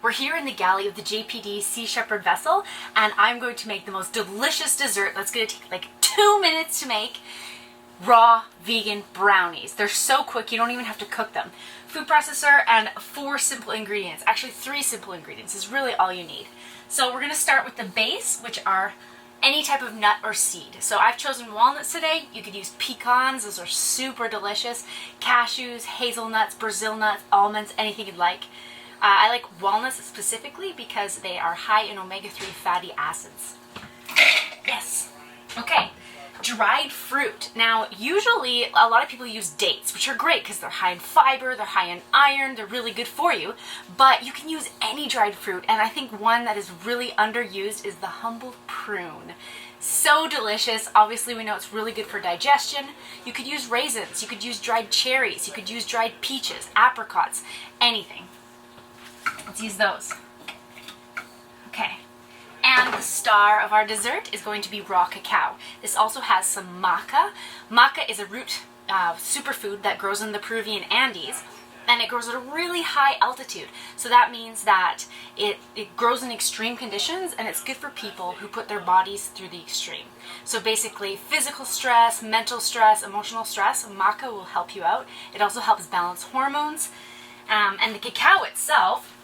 We're here in the galley of the JPD Sea Shepherd vessel, and I'm going to make the most delicious dessert that's going to take like 2 minutes to make. Raw vegan brownies. They're so quick, you don't even have to cook them. Food processor and 4 simple ingredients. Actually 3 simple ingredients is really all you need. So we're going to start with the base, which are any type of nut or seed. So I've chosen walnuts today. You could use pecans, those are super delicious. Cashews, hazelnuts, Brazil nuts, almonds, anything you'd like. I like walnuts specifically because they are high in omega-3 fatty acids. Yes. Okay. Dried fruit. Now, usually a lot of people use dates, which are great because they're high in fiber, they're high in iron, they're really good for you, but you can use any dried fruit, and I think one that is really underused is the humble prune. So delicious. Obviously, we know it's really good for digestion. You could use raisins, you could use dried cherries, you could use dried peaches, apricots, anything. Let's use those. Okay. And the star of our dessert is going to be raw cacao. This also has some maca. Maca is a root superfood that grows in the Peruvian Andes, and it grows at a really high altitude. So that means that it grows in extreme conditions, and it's good for people who put their bodies through the extreme. So basically, physical stress, mental stress, emotional stress, maca will help you out. It also helps balance hormones. And the cacao itself,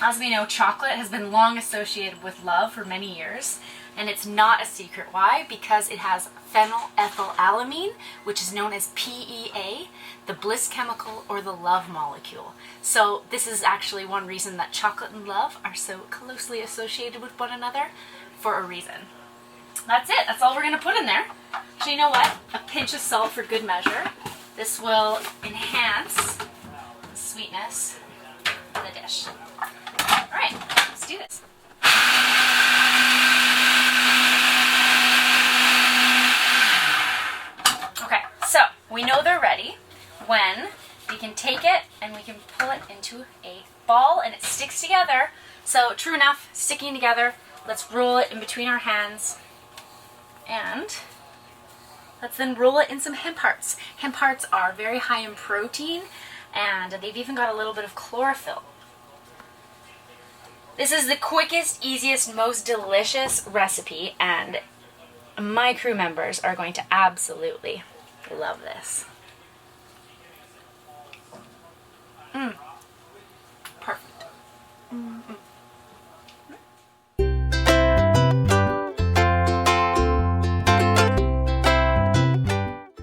as we know, chocolate has been long associated with love for many years, and it's not a secret why, because it has phenylethylamine, which is known as PEA, the bliss chemical or the love molecule. So this is actually one reason that chocolate and love are so closely associated with one another, for a reason. That's it. That's all we're going to put in there. So you know what? A pinch of salt for good measure. This will enhance the sweetness of the dish. All right, let's do this. Okay, so we know they're ready when we can take it and we can pull it into a ball and it sticks together. So true enough, sticking together. Let's roll it in between our hands, and let's then roll it in some hemp hearts. Hemp hearts are very high in protein, and they've even got a little bit of chlorophyll. This is the quickest, easiest, most delicious recipe, and my crew members are going to absolutely love this. Perfect.